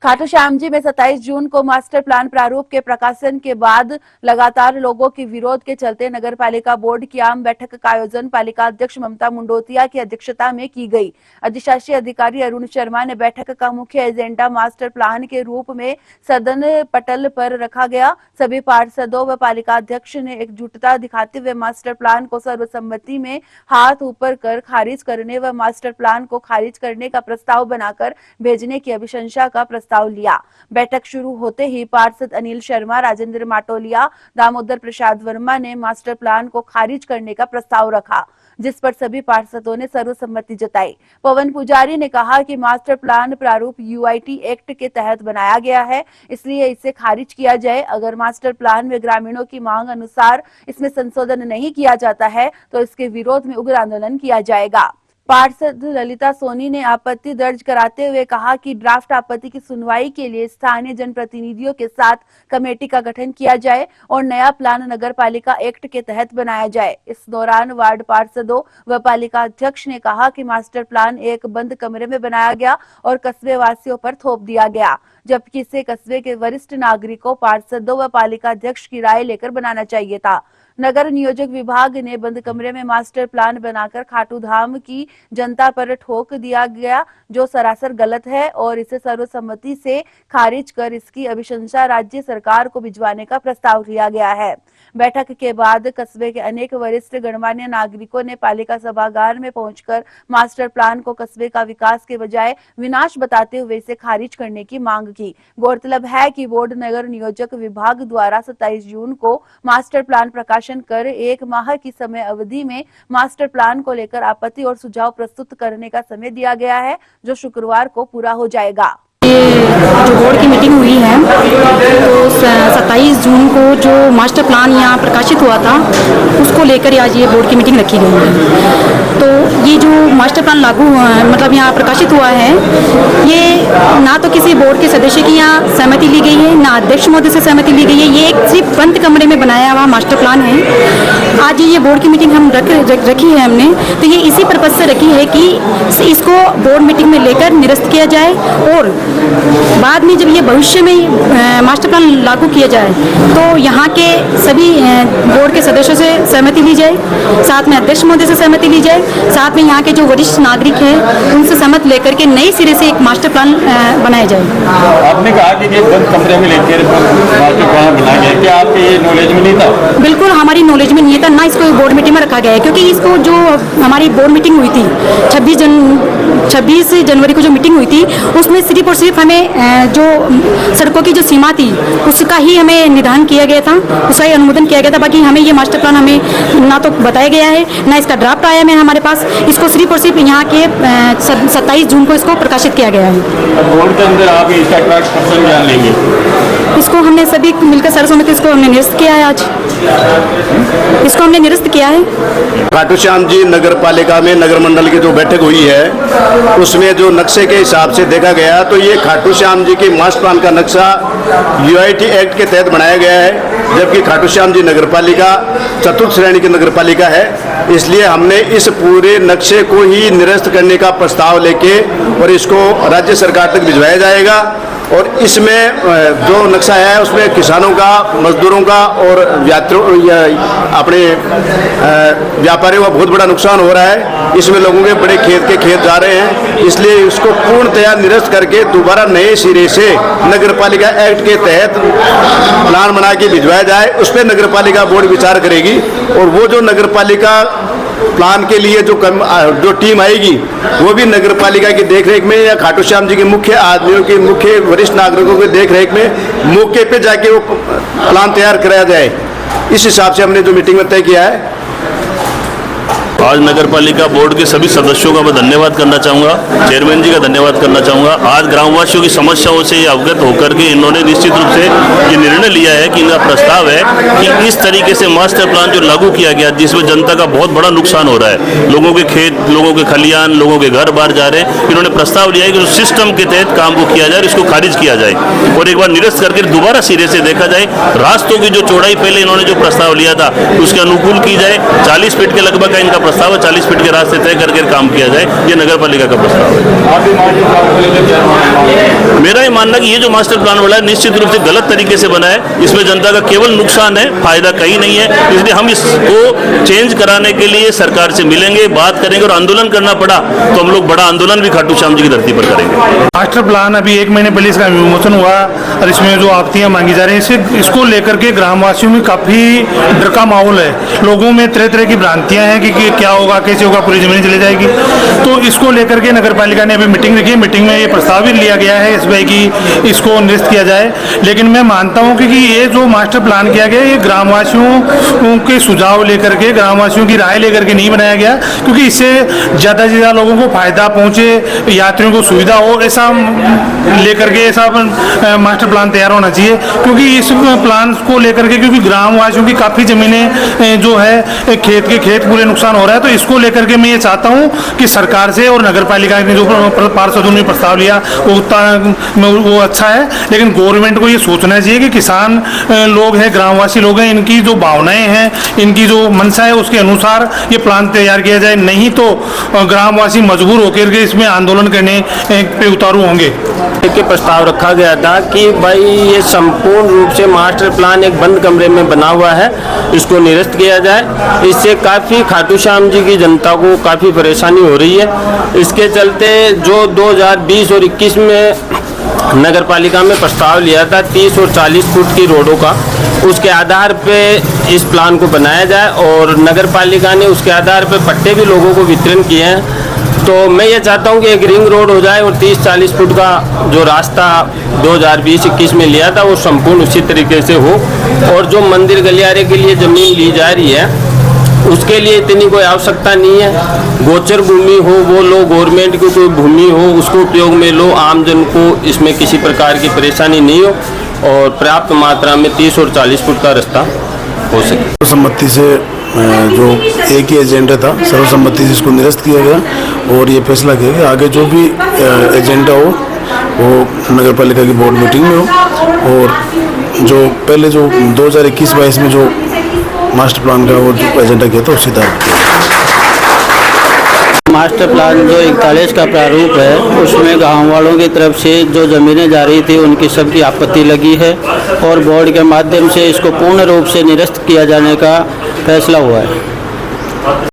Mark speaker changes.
Speaker 1: खाटू श्याम जी में 27 जून को master plan प्रारूप के प्रकाशन के बाद लगातार लोगों के विरोध के चलते नगर पालिका बोर्ड की आम बैठक का आयोजन पालिका अध्यक्ष ममता मुंडोतिया की अध्यक्षता में की गई। अधिशासी अधिकारी अरुण शर्मा ने बैठक का मुख्य एजेंडा मास्टर प्लान के रूप में सदन पटल पर रखा गया। सभी पार्षदों व पालिका अध्यक्ष ने एकजुटता दिखाते हुए मास्टर प्लान को सर्वसम्मति में हाथ ऊपर कर खारिज करने व मास्टर प्लान को खारिज करने का प्रस्ताव बनाकर भेजने की अभिशंसा का प्रस्ताव लिया। बैठक शुरू होते ही पार्षद अनिल शर्मा, राजेंद्र माटोलिया, दामोदर प्रसाद वर्मा ने मास्टर प्लान को खारिज करने का प्रस्ताव रखा, जिस पर सभी पार्षदों ने सर्वसम्मति जताई। पवन पुजारी ने कहा कि मास्टर प्लान प्रारूप यूआईटी एक्ट के तहत बनाया गया है, इसलिए इसे खारिज किया जाए। अगर मास्टर प्लान में ग्रामीणों की मांग अनुसार इसमें संशोधन नहीं किया जाता है तो इसके विरोध में उग्र आंदोलन किया जाएगा। पार्षद ललिता सोनी ने आपत्ति दर्ज कराते हुए कहा कि ड्राफ्ट आपत्ति की सुनवाई के लिए स्थानीय जनप्रतिनिधियों के साथ कमेटी का गठन किया जाए और नया प्लान नगर पालिका एक्ट के तहत बनाया जाए। इस दौरान वार्ड पार्षदों व पालिका अध्यक्ष ने कहा कि मास्टर प्लान एक बंद कमरे में बनाया गया और कस्बे वासियों पर थोप दिया गया, जबकि इसे कस्बे के वरिष्ठ नागरिकों, पार्षदों व पालिका अध्यक्ष की राय लेकर बनाना चाहिए था। नगर नियोजक विभाग ने बंद कमरे में मास्टर प्लान बनाकर खाटू धाम की जनता पर ठोक दिया गया, जो सरासर गलत है और इसे सर्वसम्मति से खारिज कर इसकी अभिशंसा राज्य सरकार को भिजवाने का प्रस्ताव लिया गया है। बैठक के बाद कस्बे के अनेक वरिष्ठ गणमान्य नागरिकों ने पालिका सभागार में पहुंचकर मास्टर प्लान को कस्बे का विकास के बजाय विनाश बताते हुए इसे खारिज करने की मांग की। गौरतलब है कि बोर्ड नगर नियोजक विभाग द्वारा 27 जून को मास्टर प्लान प्रकाशन कर 1 माह की समय अवधि में मास्टर प्लान को लेकर आपत्ति और सुझाव प्रस्तुत करने का समय दिया गया है, जो शुक्रवार को पूरा हो जाएगा।
Speaker 2: जो बोर्ड की मीटिंग हुई है तो 27 जून को जो मास्टर प्लान यहाँ प्रकाशित हुआ था उसको लेकर आज ये बोर्ड की मीटिंग रखी गई है। तो ये जो मास्टर प्लान लागू मतलब यहाँ प्रकाशित हुआ है, ये ना तो किसी बोर्ड के सदस्य की यहाँ सहमति ली गई है, ना अध्यक्ष महोदय से सहमति ली गई है। ये एक सिर्फ बंद कमरे में बनाया हुआ मास्टर प्लान है। आज ये बोर्ड की मीटिंग हम रखी है हमने, तो ये इसी पर्पज से रखी है कि इसको बोर्ड मीटिंग में लेकर निरस्त किया जाए और बाद में जब ये भविष्य में मास्टर प्लान लागू किया जाए तो यहाँ के सभी बोर्ड के सदस्यों से सहमति ली जाए, साथ में अध्यक्ष महोदय से सहमति ली जाए, साथ में यहाँ के जो वरिष्ठ नागरिक हैं उनसे सहमत लेकर के नए सिरे से एक मास्टर प्लान बनाया जाए।
Speaker 3: आपने कहा कि ये बंद कमरे में लेकर मास्टर प्लान बनाया गया, क्या आपके ये नॉलेज में नहीं था?
Speaker 2: बिल्कुल हमारी नॉलेज में नहीं था, ना इसको बोर्ड मीटिंग में रखा गया है, क्योंकि इसको जो हमारी बोर्ड मीटिंग हुई थी 26 जनवरी को जो मीटिंग हुई थी उसमें सिर्फ और सिर्फ हमें जो सड़कों की जो सीमा थी उसका ही हमें निदान किया गया था, उसका ही अनुमोदन किया गया था। बाकी हमें ये मास्टर प्लान हमें ना तो बताया गया है, ना इसका ड्राफ्ट आया है हमारे पास। इसको सिर्फ और सिर्फ यहाँ के 27 जून को इसको प्रकाशित किया गया है।
Speaker 3: बोर्ड के अंदर आप इसका एक्शन क्या लेंगे?
Speaker 2: इसको हमने सभी मिलकर सर्वसम्मति इसको हमने निरस्त किया है। आज इसको हमने निरस्त किया है।
Speaker 4: खाटू श्याम जी नगर पालिका में नगर मंडल की जो बैठक हुई है उसमें जो नक्शे के हिसाब से देखा गया तो ये खाटू श्याम जी के मास्टर प्लान का नक्शा यूआईटी एक्ट के तहत बनाया गया है, जबकि खाटू श्याम जी नगर पालिका चतुर्थ श्रेणी की नगर पालिका है। इसलिए हमने इस पूरे नक्शे को ही निरस्त करने का प्रस्ताव लेके और इसको राज्य सरकार तक भिजवाया जाएगा। और इसमें जो नक्शा है उसमें किसानों का, मजदूरों का और अपने व्यापारियों का बहुत बड़ा नुकसान हो रहा है। इसमें लोगों के बड़े खेत जा रहे हैं, इसलिए इसको पूर्णतया निरस्त करके दोबारा नए सिरे से नगर पालिका एक्ट के तहत प्लान बना के भिजवाया जाए। उस पर नगर पालिका बोर्ड विचार करेगी और वो जो नगर पालिका प्लान के लिए जो टीम आएगी वो भी नगर पालिका की देखरेख में या खाटू श्याम जी के मुख्य आदमियों के, मुख्य वरिष्ठ नागरिकों की देखरेख में मौके पे जाके वो प्लान तैयार कराया जाए। इस हिसाब से हमने जो मीटिंग में तय किया है।
Speaker 5: आज नगर पालिका बोर्ड के सभी सदस्यों का मैं धन्यवाद करना चाहूँगा, चेयरमैन जी का धन्यवाद करना चाहूँगा। आज ग्रामवासियों की समस्याओं से अवगत होकर के इन्होंने निश्चित रूप से ये निर्णय लिया है कि इनका प्रस्ताव है कि इस तरीके से मास्टर प्लान जो लागू किया गया जिसमें जनता का बहुत बड़ा नुकसान हो रहा है, लोगों के खेत, लोगों के खलियान, लोगों के घर बाहर जा रहे हैं। इन्होंने प्रस्ताव लिया है कि सिस्टम के तहत काम को किया जाए, इसको खारिज किया जाए और एक बार निरस्त करके दोबारा सिरे से देखा जाए। रास्तों की जो चौड़ाई पहले इन्होंने जो प्रस्ताव लिया था उसके अनुकूल की जाए। 40 फीट के लगभग का इनका प्रस्ताव है 40 फीट के रास्ते तय करके काम किया जाए, ये नगर पालिका का प्रस्ताव है।
Speaker 3: आप भी मास्टर प्लान को लेकर क्या मानते हैं?
Speaker 5: मेरा ये मानना कि ये जो मास्टर प्लान बना है निश्चित रूप से गलत तरीके से बना है, इसमें जनता का केवल नुकसान है, फायदा कहीं नहीं है। इसलिए हम इसको चेंज कराने के लिए सरकार से मिलेंगे, बात करेंगे, और आंदोलन करना पड़ा तो हम लोग बड़ा आंदोलन भी खाटू श्याम जी की धरती पर करेंगे।
Speaker 6: मास्टर प्लान अभी 1 महीने पहले इसका विमोचन हुआ और इसमें जो आपत्तियां मांगी जा रही हैं, इसको लेकर के ग्रामवासियों में काफ़ी डर का माहौल है। लोगों में तरह तरह की भ्रांतियां हैं कि क्या होगा, कैसे होगा, पूरी जमीन चली जाएगी। तो इसको लेकर के नगर पालिका ने अभी मीटिंग रखी। मीटिंग में ये प्रस्ताव भी लिया गया है SBI की इसको निरस्त किया जाए। लेकिन मैं मानता हूँ कि ये जो मास्टर प्लान किया गया ये ग्रामवासियों के सुझाव लेकर के, ग्रामवासियों की राय लेकर के नहीं बनाया गया, क्योंकि इससे ज़्यादा से ज़्यादा लोगों को फायदा पहुँचे, यात्रियों को सुविधा हो, ऐसा लेकर के ऐसा मास्टर प्लान तैयार होना चाहिए। क्योंकि इस प्लान को लेकर के, क्योंकि ग्रामवासियों की काफ़ी ज़मीनें जो है खेत पूरे नुकसान हो रहा है, तो इसको लेकर के मैं ये चाहता हूँ कि सरकार से और नगर पालिका ने जो पार्षदों ने प्रस्ताव लिया वो अच्छा है, लेकिन गवर्नमेंट को ये सोचना चाहिए कि किसान लोग हैं, ग्रामवासी लोग हैं, इनकी जो भावनाएं हैं, इनकी जो मंशा है, उसके अनुसार ये प्लान तैयार किया जाए। नहीं तो ग्रामवासी मजबूर होकर के इसमें आंदोलन करने पे उतारू होंगे।
Speaker 7: के प्रस्ताव रखा गया था कि भाई ये संपूर्ण रूप से मास्टर प्लान एक बंद कमरे में बना हुआ है, इसको निरस्त किया जाए। इससे काफ़ी खाटू श्याम जी की जनता को काफ़ी परेशानी हो रही है। इसके चलते जो 2020 और 21 में नगर पालिका में प्रस्ताव लिया था 30 और 40 फुट की रोडों का, उसके आधार पे इस प्लान को बनाया जाए, और नगर पालिका ने उसके आधार पे पट्टे भी लोगों को वितरण किए हैं। तो मैं ये चाहता हूँ कि एक रिंग रोड हो जाए और 30-40 फुट का जो रास्ता 2020-21 में लिया था वो संपूर्ण उसी तरीके से हो, और जो मंदिर गलियारे के लिए ज़मीन ली जा रही है उसके लिए इतनी कोई आवश्यकता नहीं है। गोचर भूमि हो वो लो, गवर्नमेंट की कोई भूमि हो उसको उपयोग में लो, आमजन को इसमें किसी प्रकार की परेशानी नहीं हो, और पर्याप्त मात्रा में 30 और 40 फुट का रास्ता हो सके।
Speaker 8: सर्वसम्मति से जो एक ही एजेंडा था, सर्वसम्मति से इसको निरस्त किया गया और ये फैसला किया गया आगे जो भी एजेंडा हो वो नगर पालिका की बोर्ड मीटिंग में हो, और जो पहले जो 2021-22 में जो मास्टर प्लान का वो जो एजेंडा किया था उसी तरह।
Speaker 7: मास्टर प्लान जो 41 का प्रारूप है उसमें गांव वालों की तरफ से जो ज़मीनें जा रही थी उनकी सबकी आपत्ति लगी है, और बोर्ड के माध्यम से इसको पूर्ण रूप से निरस्त किया जाने का फैसला हुआ है।